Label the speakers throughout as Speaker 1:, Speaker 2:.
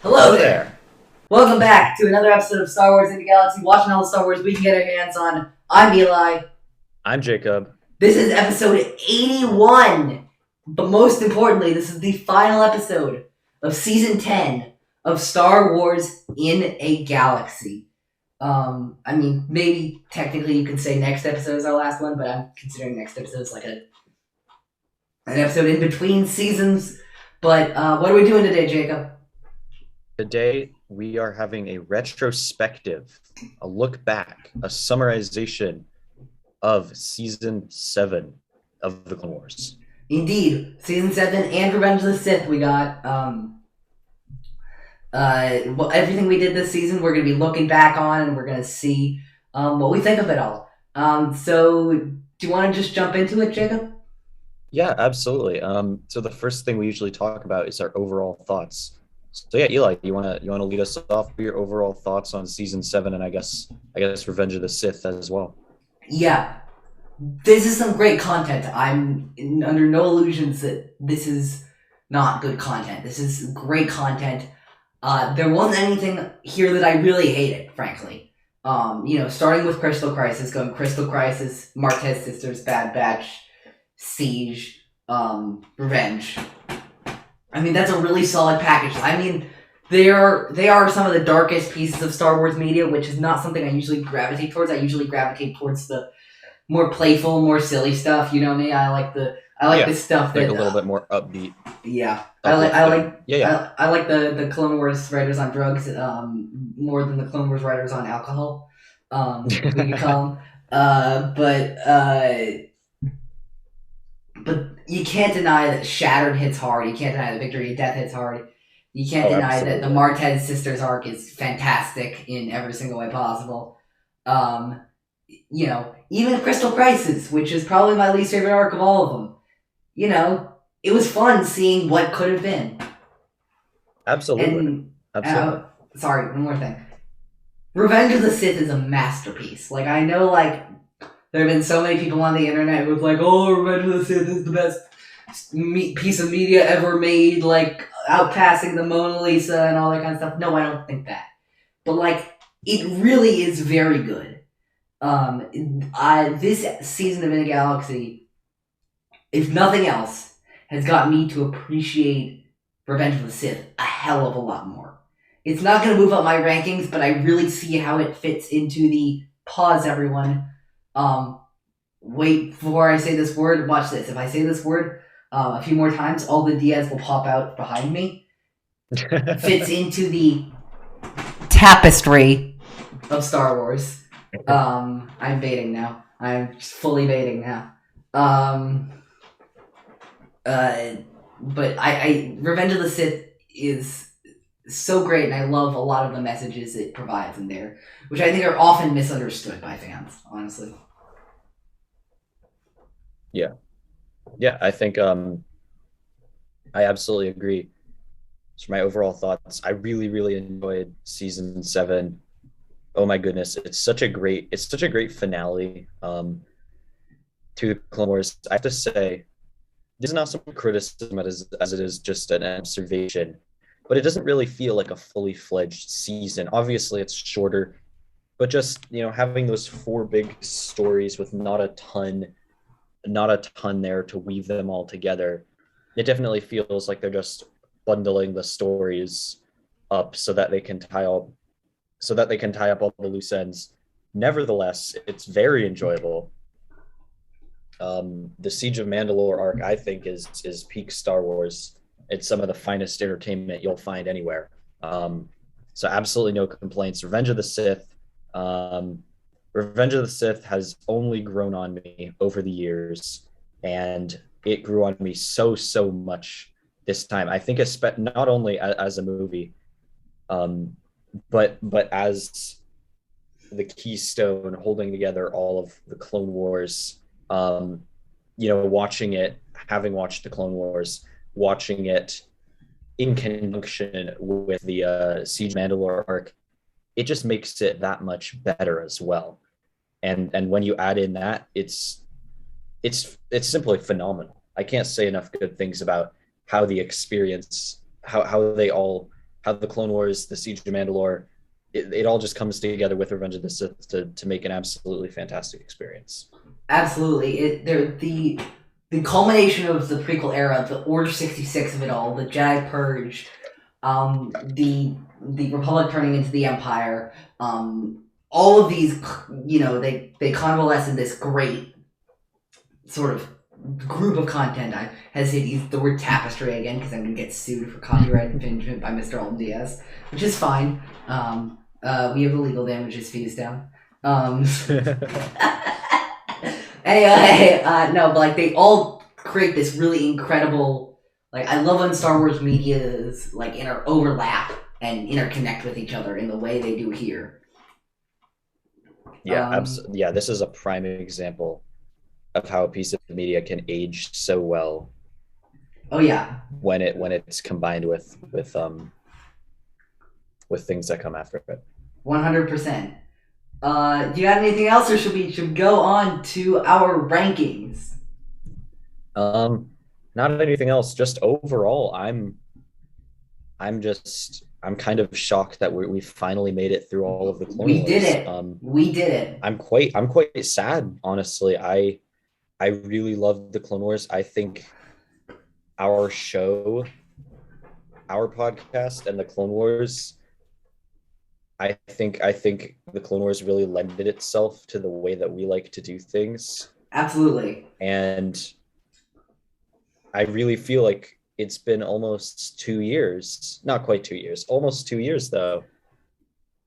Speaker 1: Hello there! Welcome back to another episode of Star Wars in the Galaxy, watching all the Star Wars we can get our hands on. I'm Eli.
Speaker 2: I'm Jacob.
Speaker 1: This is episode 81. But most importantly, this is the final episode of season 10 of Star Wars in a Galaxy. Maybe technically you can say next episode is our last one, but I'm considering next episode is like an episode in between seasons. But what are we doing today, Jacob?
Speaker 2: Today, we are having a retrospective, a look back, a summarization of Season 7 of The Clone Wars.
Speaker 1: Indeed. Season 7 and Revenge of the Sith, we got everything we did this season, we're going to be looking back on, and we're going to see what we think of it all. So, do you want to just jump into it, Jacob?
Speaker 2: Yeah, absolutely. So the first thing we usually talk about is our overall thoughts. So yeah, Eli, you wanna lead us off with your overall thoughts on Season 7 and I guess Revenge of the Sith as well.
Speaker 1: Yeah. This is some great content. I'm under no illusions that this is not good content. This is great content. There wasn't anything here that I really hated, frankly. Starting with Crystal Crisis, going Crystal Crisis, Martez Sisters, Bad Batch, Siege, Revenge. I mean, that's a really solid package. I mean, they are some of the darkest pieces of Star Wars media, which is not something I usually gravitate towards. I usually gravitate towards the more playful, more silly stuff. You know me. I like the stuff that
Speaker 2: like a little bit more upbeat.
Speaker 1: Yeah, I like the Clone Wars writers on drugs more than the Clone Wars writers on alcohol. We can call them. But you can't deny that Shattered hits hard. You can't deny that Victory and Death hits hard. You can't deny
Speaker 2: absolutely.
Speaker 1: that the Martez Sisters arc is fantastic in every single way possible. Even Crystal Crisis, which is probably my least favorite arc of all of them. It was fun seeing what could have been.
Speaker 2: Absolutely.
Speaker 1: Sorry, one more thing. Revenge of the Sith is a masterpiece. Like, I know, there have been so many people on the internet who've oh, Revenge of the Sith is the best piece of media ever made, outpassing the Mona Lisa and all that kind of stuff. No, I don't think that. But, it really is very good. This season of In a Galaxy, if nothing else, has got me to appreciate Revenge of the Sith a hell of a lot more. It's not going to move up my rankings, but I really see how it fits into the pause, everyone. Wait before I say this word. Watch this. If I say this word a few more times, all the Diaz will pop out behind me. Fits into the tapestry of Star Wars. I'm baiting now. I'm just fully baiting now. But I Revenge of the Sith is so great, and I love a lot of the messages it provides in there, which I think are often misunderstood by fans, honestly.
Speaker 2: Yeah, I think I absolutely agree. So my overall thoughts, I really, really enjoyed Season 7. Oh my goodness, it's such a great finale to the Clone Wars. I have to say, this is not some criticism as it is just an observation, but it doesn't really feel like a fully fledged season. Obviously, it's shorter, but just having those 4 big stories with not a ton there to weave them all together, it definitely feels like they're just bundling the stories up so that they can tie up all the loose ends. Nevertheless, it's very enjoyable. The Siege of Mandalore arc, I think, is peak Star Wars. It's some of the finest entertainment you'll find anywhere. So absolutely no complaints. Revenge of the Sith has only grown on me over the years, and it grew on me so much this time. I think not only as a movie, but as the keystone holding together all of the Clone Wars. Watching it, having watched the Clone Wars, watching it in conjunction with the Siege Mandalore arc, it just makes it that much better as well. And when you add in that, it's simply phenomenal. I can't say enough good things about how the experience, how they all how the Clone Wars, the Siege of Mandalore, it all just comes together with Revenge of the Sith to make an absolutely fantastic experience.
Speaker 1: Absolutely. The culmination of the prequel era, the Order 66 of it all, the Jedi Purge, the Republic turning into the Empire, all of these, they convalesce in this great sort of group of content. I hesitate to use the word tapestry again because I'm going to get sued for copyright infringement by Mr. Alton Diaz, which is fine. We have the legal damages fees down. Anyway, no, but like they all create this really incredible. Like I love when Star Wars medias like overlap and interconnect with each other in the way they do here.
Speaker 2: Yeah, yeah. This is a prime example of how a piece of media can age so well.
Speaker 1: Oh yeah.
Speaker 2: When it's combined with things that come after it.
Speaker 1: 100%. Do you have anything else, or should we go on to our rankings?
Speaker 2: Not anything else. Just overall, I'm kind of shocked that we finally made it through all of the Clone Wars.
Speaker 1: We did it. We did it.
Speaker 2: I'm quite sad, honestly. I really love the Clone Wars. I think our show, our podcast, and the Clone Wars. I think the Clone Wars really lended itself to the way that we like to do things.
Speaker 1: Absolutely.
Speaker 2: And I really feel like it's been almost 2 years, not quite 2 years, almost 2 years though,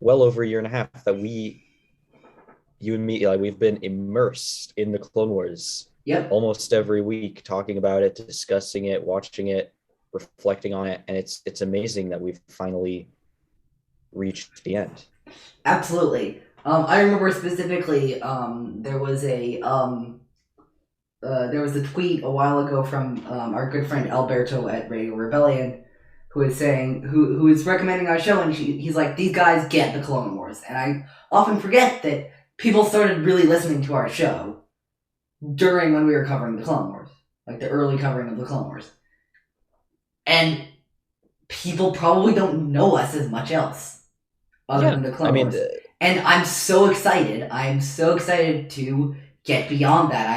Speaker 2: well over a year and a half that you and me, like we've been immersed in the Clone Wars.
Speaker 1: Yep.
Speaker 2: Almost every week, talking about it, discussing it, watching it, reflecting on it, and it's amazing that we've finally reached the end.
Speaker 1: Absolutely. I remember specifically there was a tweet a while ago from our good friend Alberto at Radio Rebellion who is saying who is recommending our show, and he's like, these guys get the Clone Wars. And I often forget that people started really listening to our show during when we were covering the Clone Wars, like the early covering of the Clone Wars. And people probably don't know us as much else other than the Clone Wars. And I'm so excited. I'm so excited to get beyond that.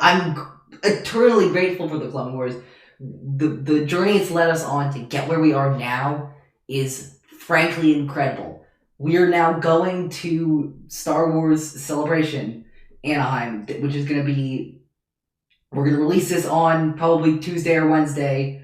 Speaker 1: I'm eternally grateful for the Clone Wars. The journey it's led us on to get where we are now is frankly incredible. We are now going to Star Wars Celebration Anaheim, which is going to be, we're going to release this on probably Tuesday or Wednesday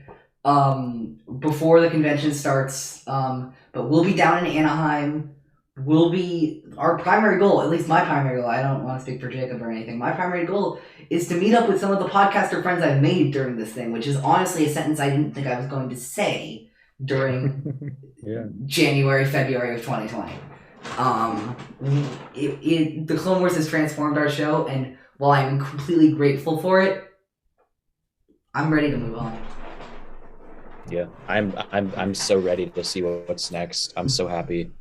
Speaker 1: before the convention starts. But we'll be down in Anaheim. Will be our primary goal, at least my primary goal. I don't want to speak for Jacob or anything. My primary goal is to meet up with some of the podcaster friends I've made during this thing, which is honestly a sentence I didn't think I was going to say during January, February of 2020. The Clone Wars has transformed our show, and while I'm completely grateful for it, I'm ready to move on.
Speaker 2: Yeah, I'm so ready to see what's next. I'm so happy.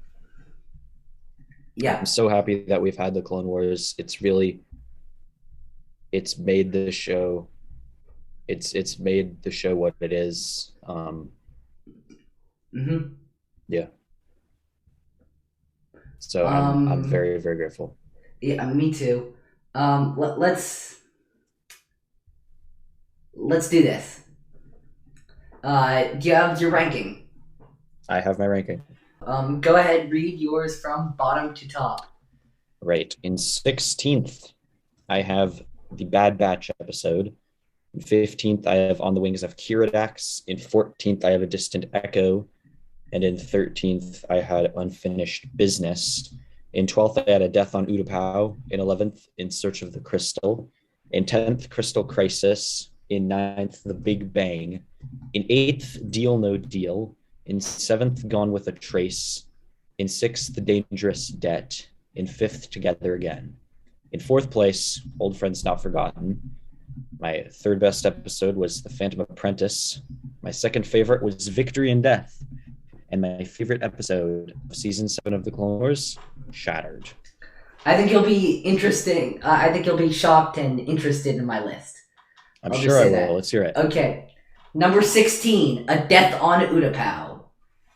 Speaker 1: Yeah,
Speaker 2: I'm so happy that we've had the Clone Wars. It's made the show. It's made the show what it is. Yeah. So I'm very, very grateful.
Speaker 1: Yeah, me too. Let's do this. Do you have your ranking?
Speaker 2: I have my ranking.
Speaker 1: Go ahead, read yours from bottom to top.
Speaker 2: Right. In 16th, I have the Bad Batch episode. In 15th, I have On the Wings of Kiradax. In 14th, I have A Distant Echo. And in 13th, I had Unfinished Business. In 12th, I had A Death on Utapau. In 11th, In Search of the Crystal. In 10th, Crystal Crisis. In 9th, The Big Bang. In 8th, Deal No Deal. In 7th, Gone with a Trace. In 6th, The Dangerous Debt. In 5th, Together Again. In 4th place, Old Friends Not Forgotten. My third best episode was The Phantom Apprentice. My second favorite was Victory in Death. And my favorite episode of season 7 of The Clone Wars, Shattered.
Speaker 1: I think you'll be interesting. I think you'll be shocked and interested in my list.
Speaker 2: I'm sure I will. Let's hear it.
Speaker 1: Okay. Number 16, A Death on Utapau.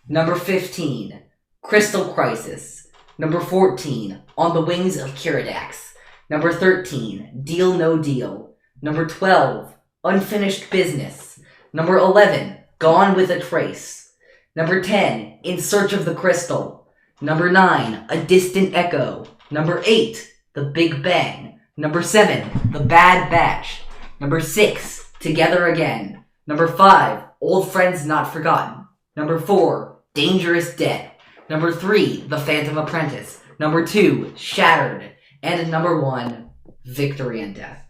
Speaker 1: Number 15, Crystal Crisis. Number 14, On the Wings of Kiridax. Number 13, Deal No Deal. Number 12, Unfinished Business. Number 11, Gone with a Trace. Number 10, In Search of the Crystal. Number 9, A Distant Echo. Number 8, The Big Bang. Number 7, The Bad Batch. Number 6, Together Again. Number 5, Old Friends Not Forgotten. Number 4, Dangerous Debt. Number 3, The Phantom Apprentice. Number 2, Shattered. And number 1, Victory and Death.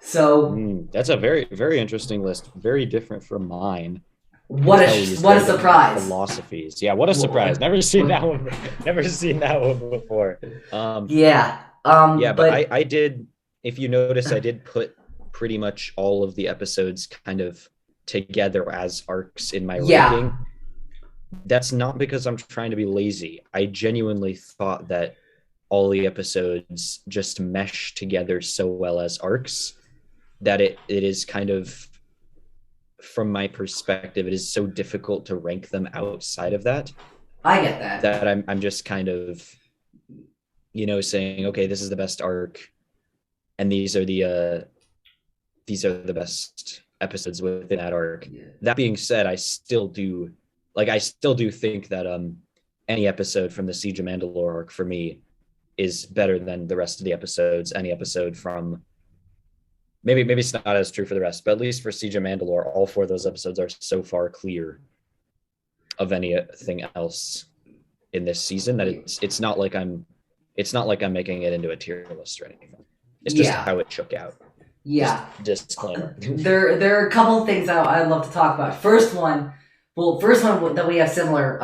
Speaker 1: So
Speaker 2: that's a very, very interesting list. Very different from mine.
Speaker 1: What a surprise!
Speaker 2: Philosophies, yeah. What a surprise! Never seen that one. Never seen that one before.
Speaker 1: Yeah.
Speaker 2: But I did. If you notice, I did put pretty much all of the episodes kind of together as arcs in my ranking. That's not because I'm trying to be lazy. I genuinely thought that all the episodes just mesh together so well as arcs that it is kind of, from my perspective, it is so difficult to rank them outside of that.
Speaker 1: I get that.
Speaker 2: That I'm just kind of, saying, okay, this is the best arc, and these are the best episodes within that arc. Yeah. That being said, I still do think that any episode from the Siege of Mandalore arc for me is better than the rest of the episodes. Any episode from maybe it's not as true for the rest, but at least for Siege of Mandalore, all 4 of those episodes are so far clear of anything else in this season that it's not like I'm making it into a tier list or anything. It's just how it shook out.
Speaker 1: Yeah.
Speaker 2: Just disclaimer.
Speaker 1: There are a couple of things I'd love to talk about. First one that we have similar.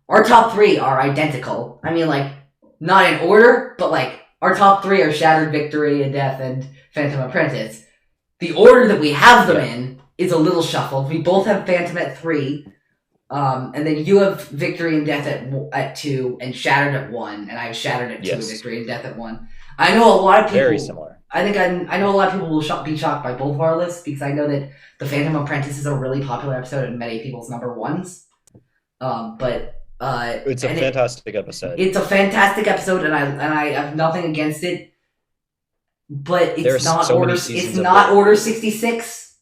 Speaker 1: Our top 3 are identical. I mean, like, not in order, but like our top 3 are Shattered, Victory and Death, and Phantom Apprentice. The order that we have them in is a little shuffled. We both have Phantom at 3, and then you have Victory and Death at 2, and Shattered at 1, and I have Shattered at 2, and Victory and Death at 1. I know a lot of people.
Speaker 2: Very similar.
Speaker 1: I know a lot of people will be shocked by both of our lists because I know that the Phantom Apprentice is a really popular episode and many people's number 1s.
Speaker 2: It's a fantastic episode.
Speaker 1: It's a fantastic episode, and I have nothing against it. But it's not order. It's not Order 66,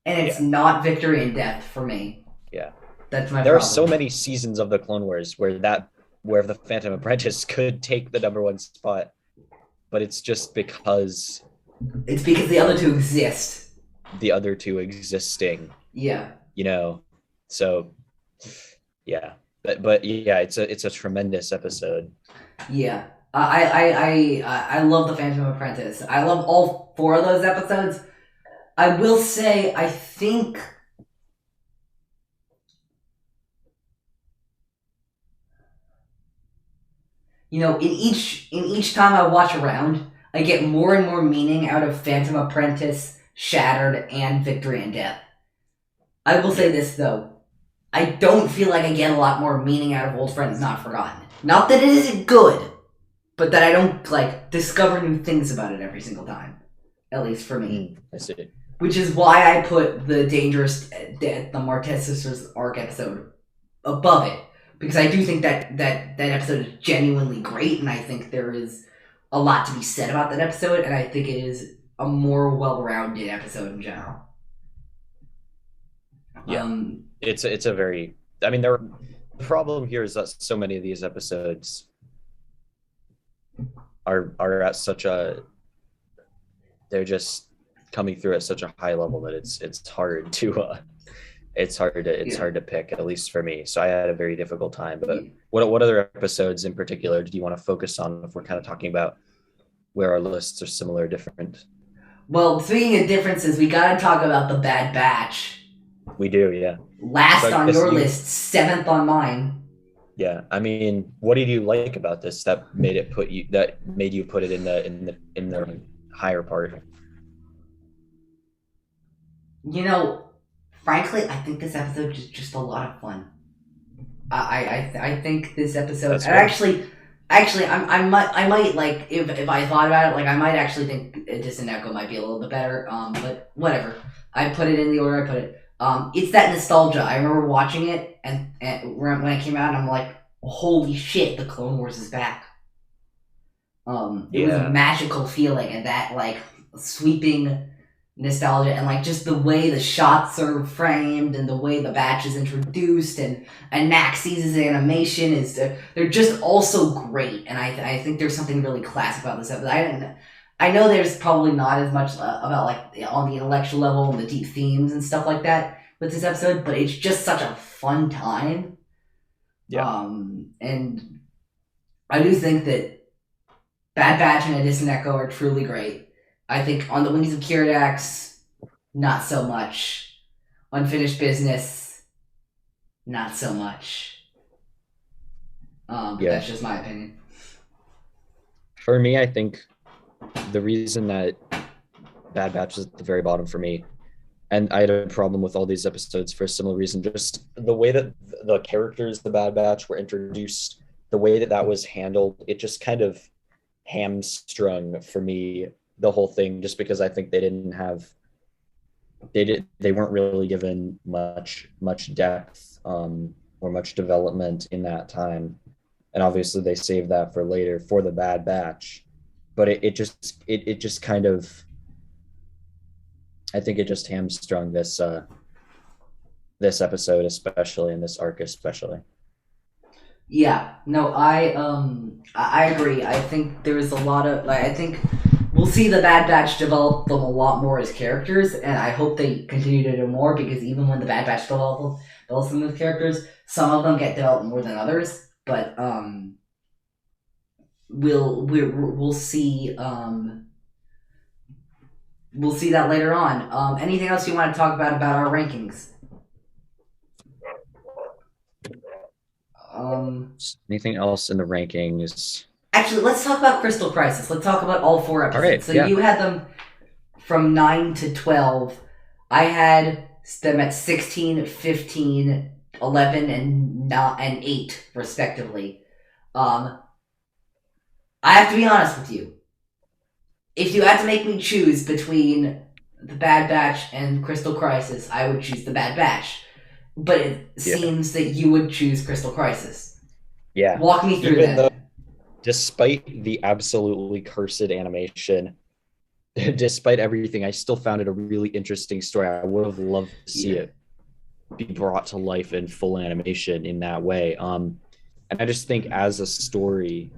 Speaker 1: and it's not Victory and Death for me.
Speaker 2: Yeah,
Speaker 1: that's my.
Speaker 2: There are so many seasons of the Clone Wars where the Phantom Apprentice could take the number 1 spot, but it's just because.
Speaker 1: It's because the other 2 exist.
Speaker 2: The other 2 existing.
Speaker 1: Yeah.
Speaker 2: So, yeah. But yeah, it's a tremendous episode.
Speaker 1: Yeah, I love the Phantom Apprentice. I love all 4 of those episodes. I will say, I think in each time I watch around, I get more and more meaning out of Phantom Apprentice, Shattered, and Victory and Death. I will say this though. I don't feel like I get a lot more meaning out of Old Friends Not Forgotten. Not that it isn't good, but that I don't, discover new things about it every single time. At least for me.
Speaker 2: I see.
Speaker 1: Which is why I put the Dangerous Death, the Martez Sisters arc episode above it. Because I do think that episode is genuinely great, and I think there is a lot to be said about that episode, and I think it is a more well-rounded episode in general.
Speaker 2: Yeah. It's a very. I mean, the problem here is that so many of these episodes are at such a. They're just coming through at such a high level that it's hard to hard to pick, at least for me. So I had a very difficult time. But what other episodes in particular do you want to focus on if we're kind of talking about where our lists are similar or different?
Speaker 1: Well, speaking of differences, we gotta talk about the Bad Batch.
Speaker 2: We do, yeah.
Speaker 1: Last on your list, 7th on mine.
Speaker 2: Yeah, I mean, what did you like about this that made you put it in the higher part?
Speaker 1: Frankly, I think this episode is just a lot of fun. I think this episode. I might like if I thought about it, I might actually think Distant Echo might be a little bit better. But whatever. I put it in the order I put it. It's that nostalgia. I remember watching it, and when it came out, and I'm like, holy shit, the Clone Wars is back. It was a
Speaker 2: Yeah.
Speaker 1: magical feeling, and that like sweeping nostalgia, and like just the way the shots are framed, and the way the batch is introduced, and Maxie's animation is they're just also great, and I think there's something really classic about this episode. I know there's probably not as much about like on the intellectual level and the deep themes and stuff like that with this episode, but it's just such a fun time.
Speaker 2: Yeah.
Speaker 1: And I do think that Bad Batch and A Distant Echo are truly great. I think On the Wings of Kiridax, not so much. Unfinished Business, not so much. But
Speaker 2: Yeah.
Speaker 1: that's just my opinion.
Speaker 2: For me, I think the reason that Bad Batch is at the very bottom for me, and I had a problem with all these episodes for a similar reason, just the way that the characters, the Bad Batch, were introduced, the way that that was handled, it just kind of hamstrung for me the whole thing, just because I think they weren't really given much depth or much development in that time, and obviously they saved that for later for the Bad Batch, but it just kind of, I think it just hamstrung this episode especially, and this arc especially.
Speaker 1: Yeah, no, I agree. I think there's a lot of like I think we'll see the Bad Batch develop them a lot more as characters, and I hope they continue to do more because even when the Bad Batch develops them as characters, some of them get developed more than others. But we'll see we'll see that later on. Anything else you want to talk about our rankings? Um,
Speaker 2: Anything else in the rankings?
Speaker 1: Actually, let's talk about Crystal Crisis. Let's talk about all four
Speaker 2: All
Speaker 1: episodes.
Speaker 2: right,
Speaker 1: So
Speaker 2: yeah.
Speaker 1: you had them from 9 to 12. I had them at 16, 15, 11, and 8, respectively. I have to be honest with you. If you had to make me choose between the Bad Batch and Crystal Crisis, I would choose the Bad Batch. But it
Speaker 2: Yeah.
Speaker 1: seems that you would choose Crystal Crisis.
Speaker 2: Yeah.
Speaker 1: Walk me through
Speaker 2: Even
Speaker 1: that.
Speaker 2: Despite the absolutely cursed animation, despite everything, I still found it a really interesting story. I would have loved to see it be brought to life in full animation in that way. And I just think as a story,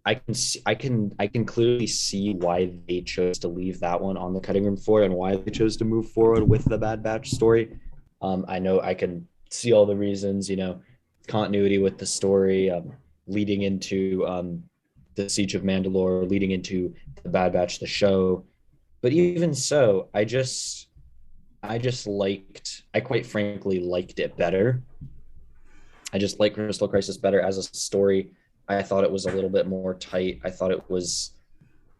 Speaker 2: I can clearly see why they chose to leave that one on the cutting room floor and why they chose to move forward with the Bad Batch story. I know I can see all the reasons, continuity with the story, leading into the Siege of Mandalore, leading into the Bad Batch, the show. But even so, I quite frankly liked it better. I just like Crystal Crisis better as a story. I thought it was a little bit more tight. I thought it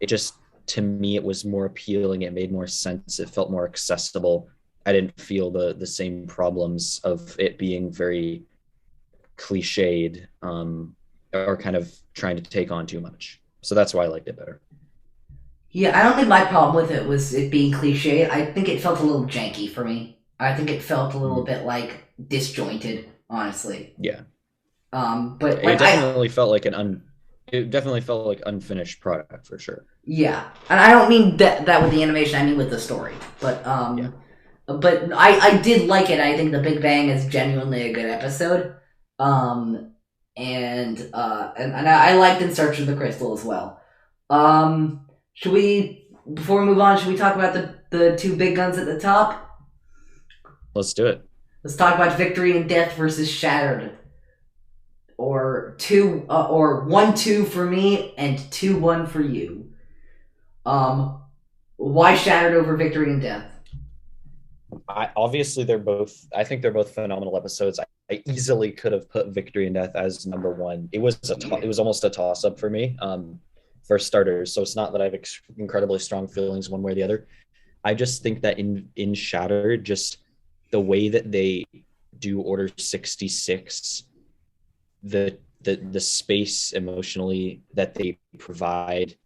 Speaker 2: just, to me, it was more appealing. It made more sense. It felt more accessible. I didn't feel the same problems of it being very cliched, or kind of trying to take on too much. So that's why I liked it better.
Speaker 1: Yeah, I don't think my problem with it was it being cliche. I think it felt a little janky for me. I think it felt a little bit like disjointed, honestly.
Speaker 2: Yeah.
Speaker 1: But like
Speaker 2: It definitely felt like unfinished product for sure.
Speaker 1: yeah, and I don't mean that with the animation. I mean with the story. But
Speaker 2: Yeah.
Speaker 1: but I did like it. I think The Big Bang is genuinely a good episode. And I liked In Search of the Crystal as well. Should we, before we move on, should we talk about the two big guns at the top?
Speaker 2: Let's do it.
Speaker 1: Let's talk about Victory and Death versus Shattered. Or 1-2 for me and 2-1 for you. Why Shattered over Victory and Death?
Speaker 2: Obviously I think they're both phenomenal episodes. I easily could have put Victory and Death as number one. It was almost a toss up for me, for starters. So it's not that I have incredibly strong feelings one way or the other. I just think that in Shattered, just the way that they do Order 66, the space emotionally that they provide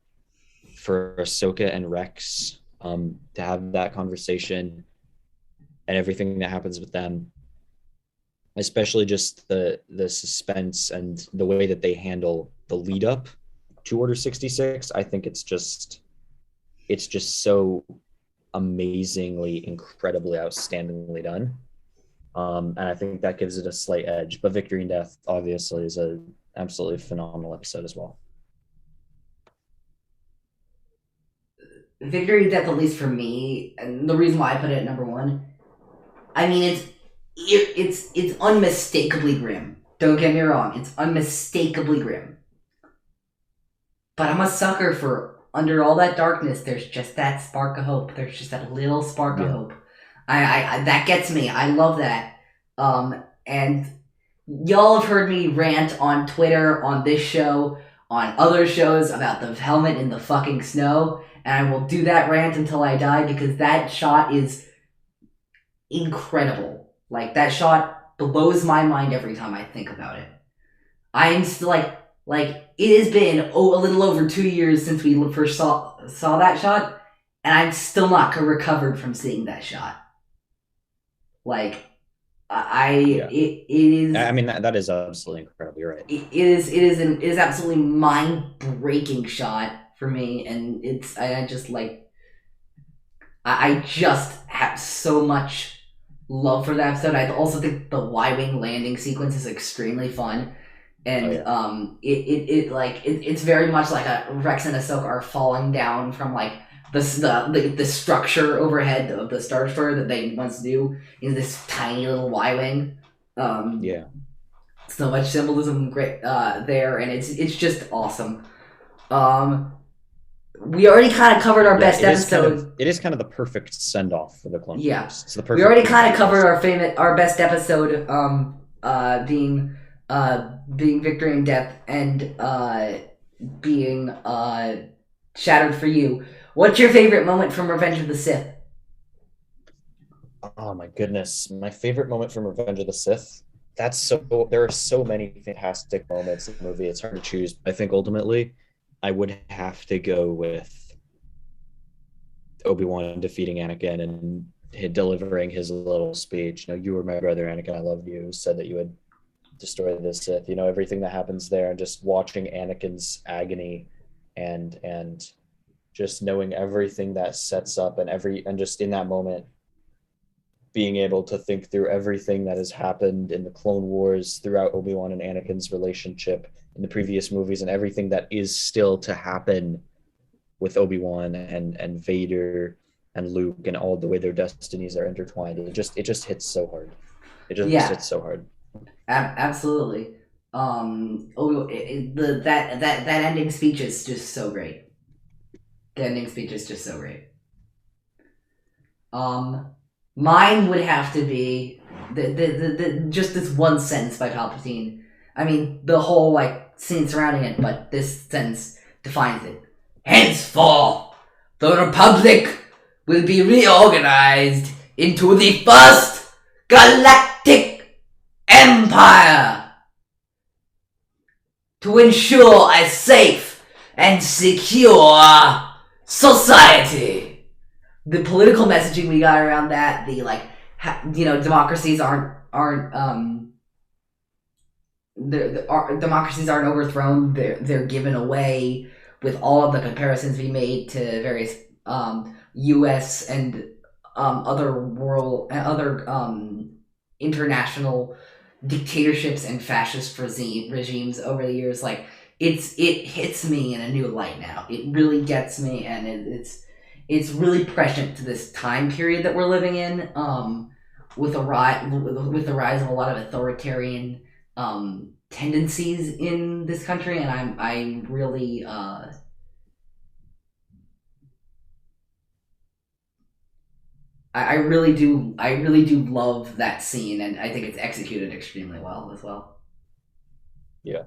Speaker 2: for Ahsoka and Rex, to have that conversation, and everything that happens with them, especially just the suspense and the way that they handle the lead up to Order 66. I think it's just so amazingly, incredibly, outstandingly done. And I think that gives it a slight edge. But Victory and Death obviously is a absolutely phenomenal episode as well.
Speaker 1: Victory and Death, at least for me, and the reason why I put it at number one, I mean, it's unmistakably grim. Don't get me wrong, it's unmistakably grim. But I'm a sucker for under all that darkness. There's just that spark of hope. There's just that little spark of hope. I that gets me. I love that. And y'all have heard me rant on Twitter, on this show, on other shows about the helmet in the fucking snow, and I will do that rant until I die because that shot is incredible. Like, that shot blows my mind every time I think about it. I am still like it has been a little over 2 years since we first saw that shot, and I'm still not recovered from seeing that shot. Like, it is.
Speaker 2: I mean, that is absolutely incredible. You're right.
Speaker 1: It is absolutely mind breaking shot for me, and I just have so much love for that episode. I also think the Y-wing landing sequence is extremely fun, and it's very much like a Rex and Ahsoka are falling down from like the structure overhead of the Star Destroyer that they once do in this tiny little Y-wing. So much symbolism great there, and it's just awesome. We already kind of covered our best episode.
Speaker 2: It is kind of the perfect send off for the Clone Wars. It's the perfect.
Speaker 1: We already kind of covered our best episode, being Victory and Death, and being Shattered for you. What's your favorite moment from Revenge of the Sith?
Speaker 2: Oh my goodness, my favorite moment from Revenge of the Sith. There are so many fantastic moments in the movie. It's hard to choose. But I think ultimately, I would have to go with Obi-Wan defeating Anakin and delivering his little speech. You were my brother, Anakin. I loved you. Said that you would destroy the Sith. Everything that happens there, and just watching Anakin's agony, and just knowing everything that sets up, and just in that moment, being able to think through everything that has happened in the Clone Wars throughout Obi-Wan and Anakin's relationship in the previous movies, and everything that is still to happen with Obi-Wan and Vader and Luke, and all the way their destinies are intertwined. It just hits so hard. It just hits so hard.
Speaker 1: Absolutely. That ending speech is just so great. The ending speech is just so great. Mine would have to be the just this one sentence by Palpatine. I mean, the whole scene surrounding it, but this sentence defines it. Henceforth, the Republic will be reorganized into the first galactic empire to ensure a safe and secure society. The political messaging we got around that, democracies democracies aren't overthrown. They're given away, with all of the comparisons we made to various U.S. and other international dictatorships and fascist regimes over the years. It hits me in a new light now. It really gets me, and it's really prescient to this time period that we're living in, with the rise of a lot of authoritarian tendencies in this country, and I really do love that scene, and I think it's executed extremely well as well.
Speaker 2: Yeah.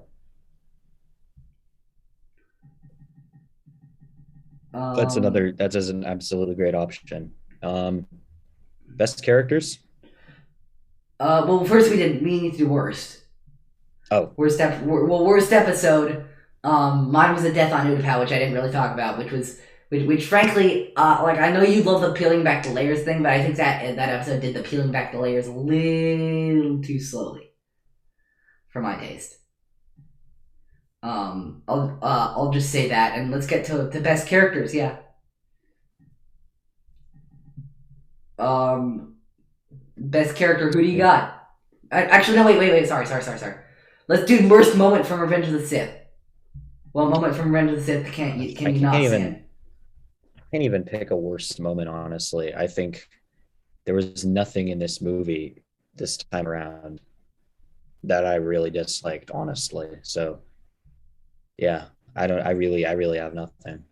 Speaker 2: That's an absolutely great option. Best characters?
Speaker 1: Well, first we need to do worst.
Speaker 2: Oh.
Speaker 1: Worst episode. Mine was a Death on Utapau, which I didn't really talk about, which was which frankly, like I know you love the peeling back the layers thing, but I think that episode did the peeling back the layers a little too slowly for my taste. I'll just say that, and let's get to the best characters. Yeah. Best character. Who do you got? Actually, no. Wait. Sorry. Let's do worst moment from Revenge of the Sith. Well, moment from Revenge of the Sith can you not stand?
Speaker 2: I can't even pick a worst moment. Honestly, I think there was nothing in this movie this time around that I really disliked. Honestly, so yeah, I don't. I really have nothing.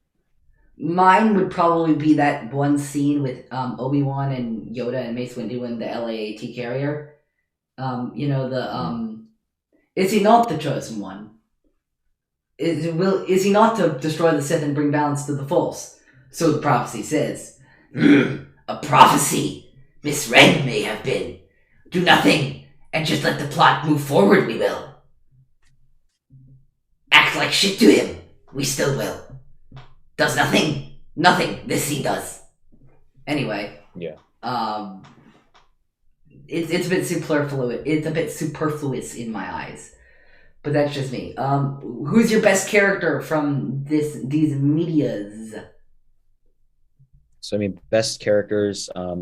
Speaker 1: Mine would probably be that one scene with Obi-Wan and Yoda and Mace Windu in the LAAT carrier. Is he not the chosen one? Is he not to destroy the Sith and bring balance to the Force? So the prophecy says. A prophecy. Misread may have been. Do nothing, and just let the plot move forward, we will. Act like shit to him. We still will. Does nothing. Nothing. This scene does. Anyway.
Speaker 2: Yeah.
Speaker 1: It's a bit superfluous. It's a bit superfluous in my eyes. But that's just me. Who's your best character from these medias?
Speaker 2: So I mean, best characters. I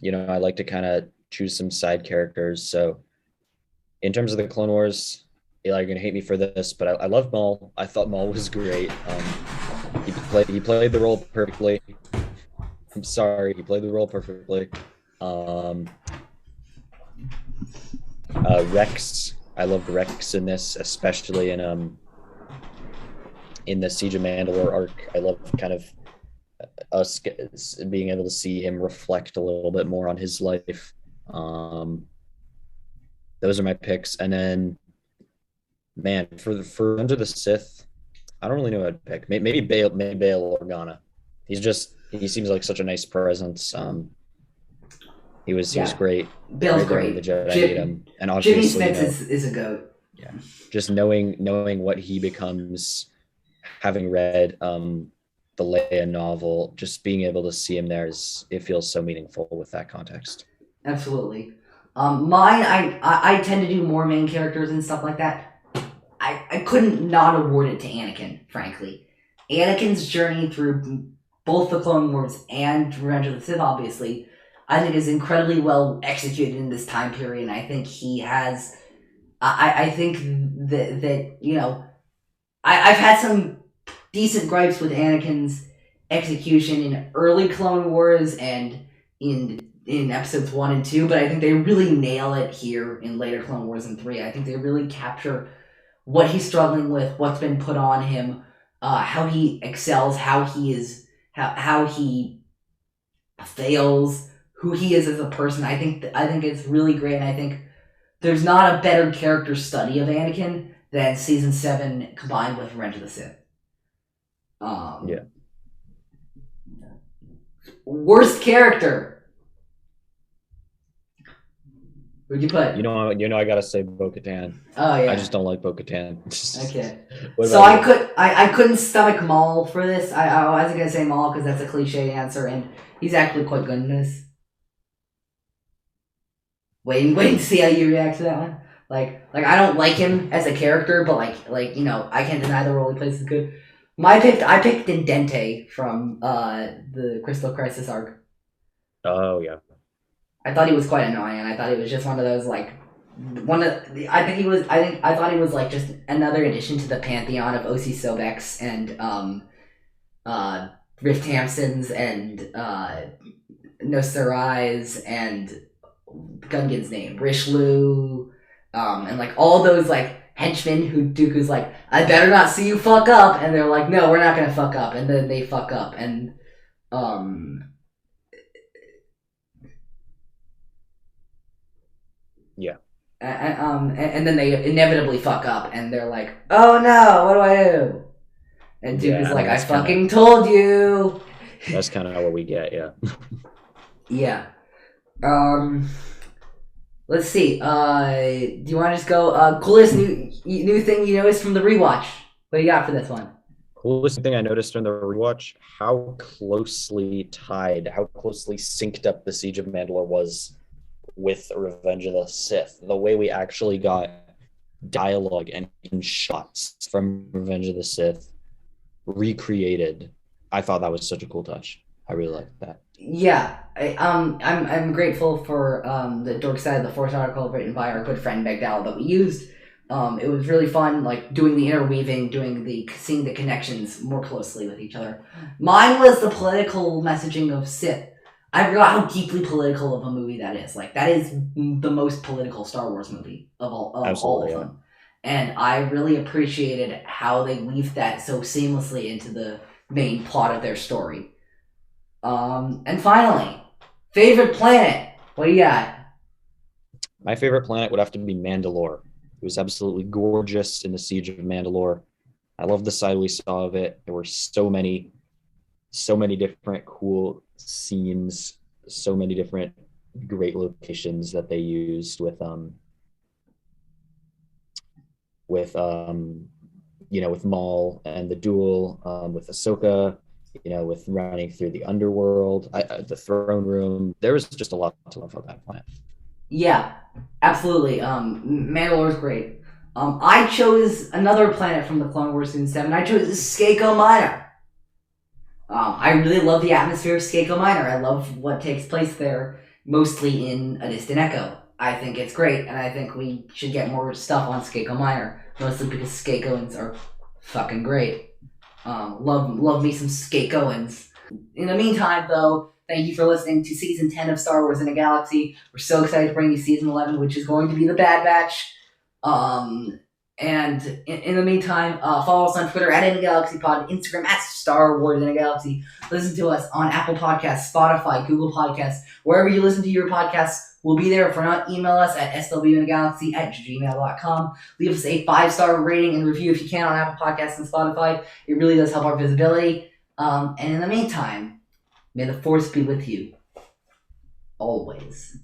Speaker 2: like to kind of choose some side characters. So in terms of the Clone Wars, Eli, you're gonna hate me for this, but I love Maul. I thought Maul was great. He played the role perfectly. I'm sorry, he played the role perfectly. Rex, I loved Rex in this, especially in the Siege of Mandalore arc. I love kind of us being able to see him reflect a little bit more on his life. Those are my picks, and then, man, for Under the Sith, I don't really know who I'd pick. Maybe Bail Organa. He seems like such a nice presence. He was great.
Speaker 1: Bill's great.
Speaker 2: The Jedi and obviously,
Speaker 1: Jimmy Smith is a goat.
Speaker 2: Yeah, just knowing what he becomes, having read the Leia novel, just being able to see him there it feels so meaningful with that context.
Speaker 1: Absolutely. Mine, I tend to do more main characters and stuff like that. I couldn't not award it to Anakin, frankly. Anakin's journey through both the Clone Wars and Revenge of the Sith, obviously, I think is incredibly well executed in this time period, and I think he has... I think that I've had some decent gripes with Anakin's execution in early Clone Wars and in episodes 1 and 2, but I think they really nail it here in later Clone Wars and 3. I think they really capture what he's struggling with, what's been put on him, how he excels, how he fails, who he is as a person. I think it's really great, and I think there's not a better character study of Anakin than Season 7 combined with Revenge of the Sith.
Speaker 2: Yeah.
Speaker 1: Worst character. Who'd you put?
Speaker 2: I gotta say Bo-Katan.
Speaker 1: Oh yeah.
Speaker 2: I just don't like Bo-Katan.
Speaker 1: Okay. So I couldn't stomach Maul for this. I wasn't gonna say Maul because that's a cliche answer, and he's actually quite good in this. Waiting to see how you react to that one. Like I don't like him as a character, but I can't deny the role he plays is good. I picked Dente from the Crystal Crisis arc.
Speaker 2: Oh yeah.
Speaker 1: I thought he was quite annoying. I thought he was just one of those I thought he was like just another addition to the pantheon of O.C. Sobex and Rift Hampsons and Nosarais and Gungan's name, Rishlu, and like all those like henchmen who Dooku's like, I better not see you fuck up, and they're like, no, we're not gonna fuck up, and then they fuck up, and
Speaker 2: yeah,
Speaker 1: and then they inevitably fuck up, and they're like, oh no, what do I do? And Dooku's like, I fucking told you.
Speaker 2: That's kind of what we get, yeah.
Speaker 1: Yeah. Let's see. Do you want to just go coolest new thing you noticed from the rewatch? What do you got for this one?
Speaker 2: coolest thing I noticed during the rewatch, how closely tied, how closely synced up the Siege of Mandalore was with Revenge of the Sith. The way we actually got dialogue and shots from Revenge of the Sith recreated. I thought that was such a cool touch. I really liked that.
Speaker 1: Yeah, I'm grateful for the Dork Side of the Force article written by our good friend Megdal that we used. It was really fun, like doing the interweaving, seeing the connections more closely with each other. Mine was the political messaging of Sith. I forgot how deeply political of a movie that is. Like that is the most political Star Wars movie of all of them, and I really appreciated how they weaved that so seamlessly into the main plot of their story. And finally, favorite planet. What do you got?
Speaker 2: My favorite planet would have to be Mandalore. It was absolutely gorgeous in the Siege of Mandalore. I love the side we saw of it. There were so many different cool scenes, so many different great locations that they used with Maul and the duel, with Ahsoka, with running through the underworld, the throne room. There was just a lot to love about that planet.
Speaker 1: Yeah, absolutely. Mandalore's great. I chose another planet from the Clone Wars Season 7. I chose Skako Minor. I really love the atmosphere of Skako Minor. I love what takes place there, mostly in A Distant Echo. I think it's great, and I think we should get more stuff on Skako Minor, mostly because Skakoans are fucking great. Love me some Skakoans. In the meantime, though, thank you for listening to Season 10 of Star Wars in a Galaxy. We're so excited to bring you Season 11, which is going to be the Bad Batch. And in the meantime, follow us on Twitter at InAGalaxyPod, Instagram at Star Wars in a Galaxy. Listen to us on Apple Podcasts, Spotify, Google Podcasts, wherever you listen to your podcasts. We'll be there. If we're not, email us at swinagalaxy@gmail.com. Leave us a 5-star rating and review if you can on Apple Podcasts and Spotify. It really does help our visibility. And in the meantime, may the Force be with you always.